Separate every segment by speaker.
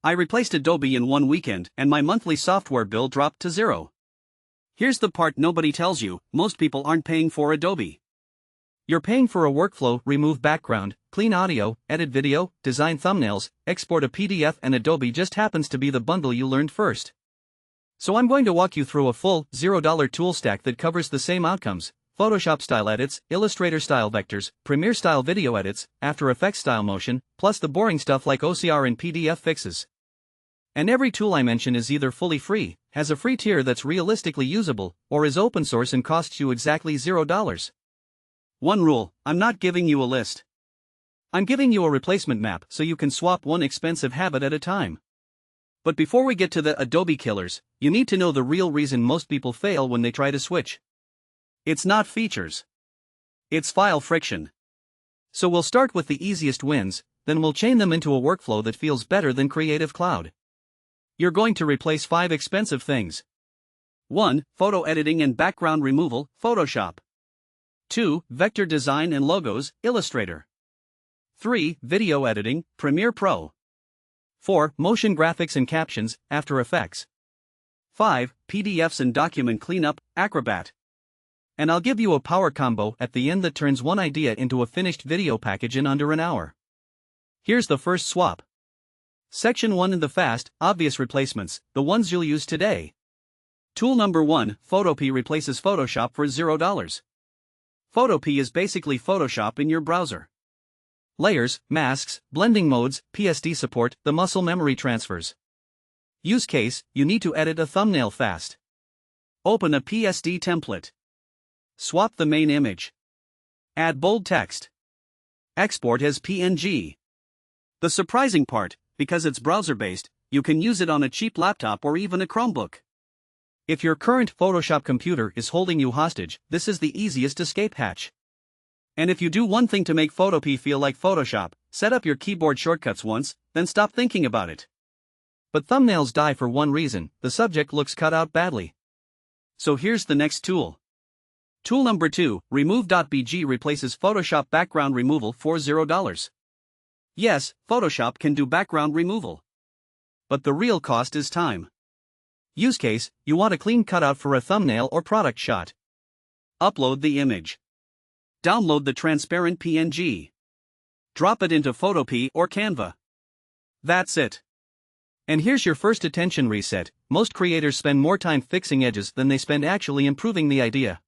Speaker 1: I replaced Adobe in one weekend and my monthly software bill dropped to zero. Here's the part nobody tells you: most people aren't paying for Adobe.
Speaker 2: You're paying for a workflow: remove background, clean audio, edit video, design thumbnails, export a PDF, and Adobe just happens to be the bundle you learned first. So I'm going to walk you through a full, $0 tool stack that covers the same outcomes: Photoshop style edits, Illustrator style vectors, Premiere style video edits, After Effects style motion, plus the boring stuff like OCR and PDF fixes. And every tool I mention is either fully free, has a free tier that's realistically usable, or is open source and costs you exactly $0.
Speaker 1: One rule: I'm not giving you a list.
Speaker 2: I'm giving you a replacement map so you can swap one expensive habit at a time.
Speaker 1: But before we get to the Adobe killers, you need to know the real reason most people fail when they try to switch. It's not features. It's file friction.
Speaker 2: So we'll start with the easiest wins, then we'll chain them into a workflow that feels better than Creative Cloud.
Speaker 1: You're going to replace 5 expensive things. 1. Photo editing and background removal, Photoshop. 2. Vector design and logos, Illustrator. 3. Video editing, Premiere Pro.
Speaker 2: 4. Motion graphics and captions, After Effects.
Speaker 1: 5. PDFs and document cleanup, Acrobat.
Speaker 2: And I'll give you a power combo at the end that turns one idea into a finished video package in under an hour.
Speaker 1: Here's the first swap. Section 1 in the fast, obvious replacements, the ones you'll use today. Tool number 1, Photopea replaces Photoshop for $0. Photopea is basically Photoshop in your browser.
Speaker 2: Layers, masks, blending modes, PSD support, the muscle memory transfers.
Speaker 1: Use case: you need to edit a thumbnail fast. Open a PSD template. Swap the main image. Add bold text. Export as PNG. The surprising part: because it's browser-based, you can use it on a cheap laptop or even a Chromebook.
Speaker 2: If your current Photoshop computer is holding you hostage, this is the easiest escape hatch.
Speaker 1: And if you do one thing to make Photopea feel like Photoshop, set up your keyboard shortcuts once, then stop thinking about it.
Speaker 2: But thumbnails die for one reason: the subject looks cut out badly.
Speaker 1: So here's the next tool. Tool number 2, Remove.bg replaces Photoshop background removal for $0. Yes, Photoshop can do background removal. But the real cost is time.
Speaker 2: Use case: you want a clean cutout for a thumbnail or product shot.
Speaker 1: Upload the image. Download the transparent PNG. Drop it into Photopea or Canva. That's it.
Speaker 2: And here's your first attention reset: most creators spend more time fixing edges than they spend actually improving the idea.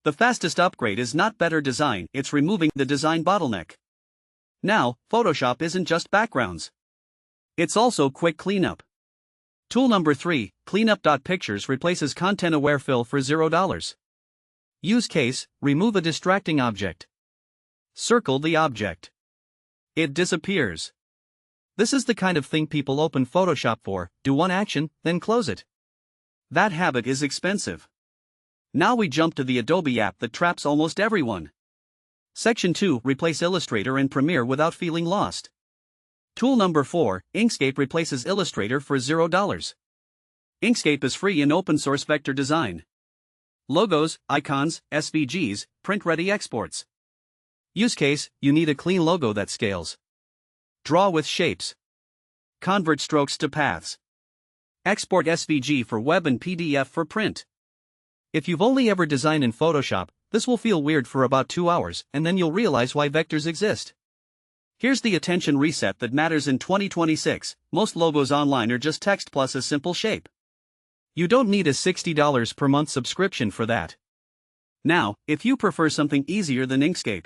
Speaker 1: The fastest upgrade is not better design, it's removing the design bottleneck. Now, Photoshop isn't just backgrounds. It's also quick cleanup. Tool number 3, Cleanup.pictures replaces content-aware fill for $0.
Speaker 2: Use case: remove a distracting object.
Speaker 1: Circle the object. It disappears.
Speaker 2: This is the kind of thing people open Photoshop for: do one action, then close it.
Speaker 1: That habit is expensive. Now we jump to the Adobe app that traps almost everyone. Section 2, replace Illustrator and Premiere without feeling lost. Tool number 4, Inkscape replaces Illustrator for $0. Inkscape is free in open source vector design. Logos, icons, SVGs, print-ready exports.
Speaker 2: Use case: you need a clean logo that scales.
Speaker 1: Draw with shapes. Convert strokes to paths. Export SVG for web and PDF for print.
Speaker 2: If you've only ever designed in Photoshop, this will feel weird for about 2 hours, and then you'll realize why vectors exist.
Speaker 1: Here's the attention reset that matters in 2026: most logos online are just text plus a simple shape.
Speaker 2: You don't need a $60 per month subscription for that.
Speaker 1: Now, if you prefer something easier than Inkscape.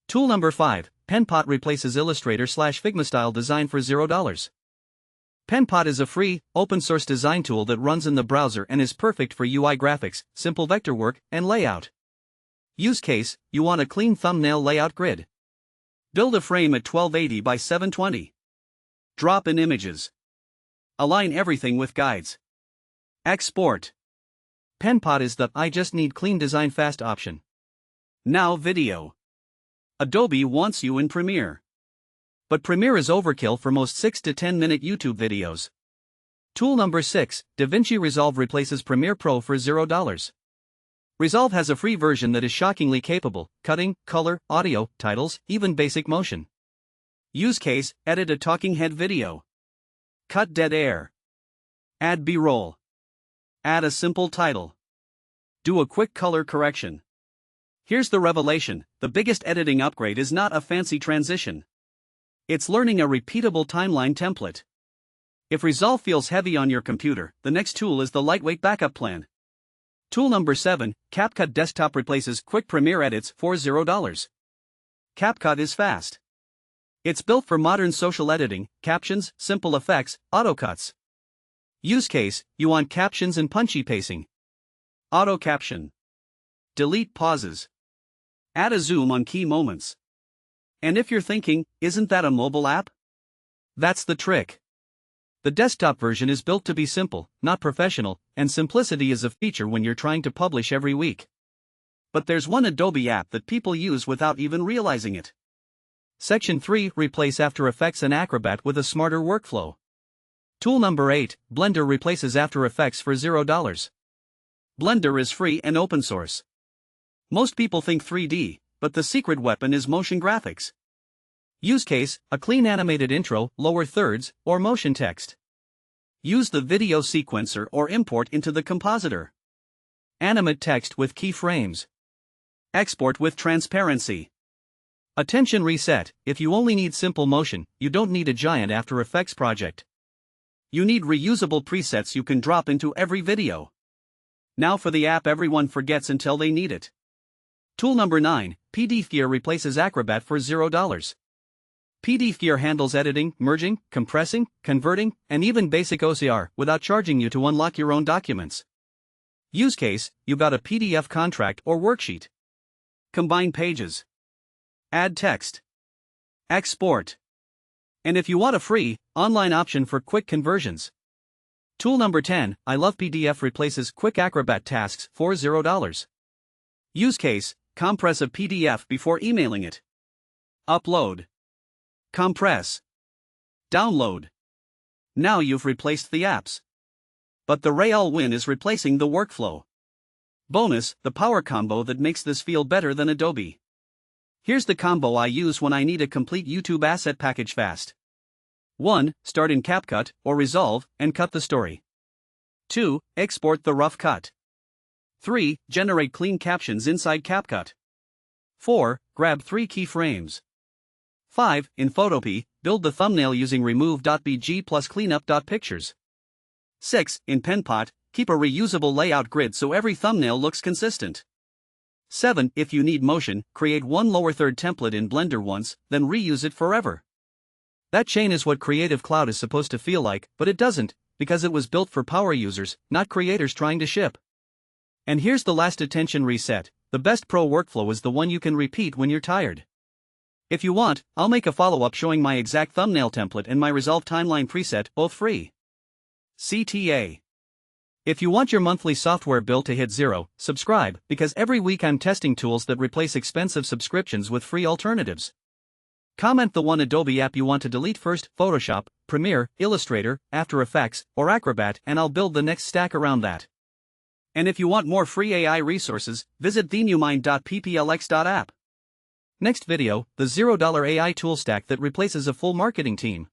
Speaker 2: Tool number 5, Penpot replaces Illustrator/Figma style design for $0. Penpot is a free, open-source design tool that runs in the browser and is perfect for UI graphics, simple vector work, and layout. Use case: you want a clean thumbnail layout grid.
Speaker 1: Build a frame at 1280 by 720. Drop in images. Align everything with guides. Export.
Speaker 2: Penpot is the "I just need clean design fast" option.
Speaker 1: Now video. Adobe wants you in Premiere.
Speaker 2: But Premiere is overkill for most 6 to 10 minute YouTube videos. Tool number 6, DaVinci Resolve replaces Premiere Pro for $0. Resolve has a free version that is shockingly capable: cutting, color, audio, titles, even basic motion.
Speaker 1: Use case: edit a talking head video. Cut dead air. Add B-roll. Add a simple title. Do a quick color correction. Here's the revelation: the biggest editing upgrade is not a fancy transition. It's learning a repeatable timeline template. If Resolve feels heavy on your computer, the next tool is the lightweight backup plan. Tool number 7, CapCut Desktop replaces quick Premiere edits for $0. CapCut is fast. It's built for modern social editing, captions, simple effects, auto cuts. Use case: you want captions and punchy pacing. Auto caption. Delete pauses. Add a zoom on key moments. And if you're thinking, isn't that a mobile app? That's the trick. The desktop version is built to be simple, not professional, and simplicity is a feature when you're trying to publish every week. But there's one Adobe app that people use without even realizing it. Section 3, replace After Effects and Acrobat with a smarter workflow. Tool number 8, Blender replaces After Effects for $0. Blender is free and open source. Most people think 3D, but the secret weapon is motion graphics. Use case: a clean animated intro, lower thirds, or motion text. Use the video sequencer or import into the compositor. Animate text with keyframes. Export with transparency. Attention reset: if you only need simple motion, you don't need a giant After Effects project. You need reusable presets you can drop into every video. Now for the app everyone forgets until they need it. Tool number 9, PDF Gear replaces Acrobat for $0. PDF Gear handles editing, merging, compressing, converting, and even basic OCR without charging you to unlock your own documents. Use case: you got a PDF contract or worksheet. Combine pages. Add text. Export. And if you want a free, online option for quick conversions. Tool number 10, I Love PDF replaces quick Acrobat tasks for $0. Use case: compress a PDF before emailing it. Upload. Compress. Download. Now you've replaced the apps. But the real win is replacing the workflow. Bonus: the power combo that makes this feel better than Adobe. Here's the combo I use when I need a complete YouTube asset package fast. 1. Start in CapCut or Resolve and cut the story. 2. Export the rough cut. 3. Generate clean captions inside CapCut. 4. Grab 3 keyframes. 5. In Photopea, build the thumbnail using remove.bg plus cleanup.pictures. 6. In PenPot, keep a reusable layout grid so every thumbnail looks consistent. 7. If you need motion, create one lower third template in Blender once, then reuse it forever. That chain is what Creative Cloud is supposed to feel like, but it doesn't, because it was built for power users, not creators trying to ship. And here's the last attention reset: the best pro workflow is the one you can repeat when you're tired. If you want, I'll make a follow-up showing my exact thumbnail template and my Resolve timeline preset, both free. CTA. If you want your monthly software bill to hit zero, subscribe, because every week I'm testing tools that replace expensive subscriptions with free alternatives. Comment the one Adobe app you want to delete first: Photoshop, Premiere, Illustrator, After Effects, or Acrobat, and I'll build the next stack around that. And if you want more free AI resources, visit TheNewMind.pplx.app. Next video, the $0 AI tool stack that replaces a full marketing team.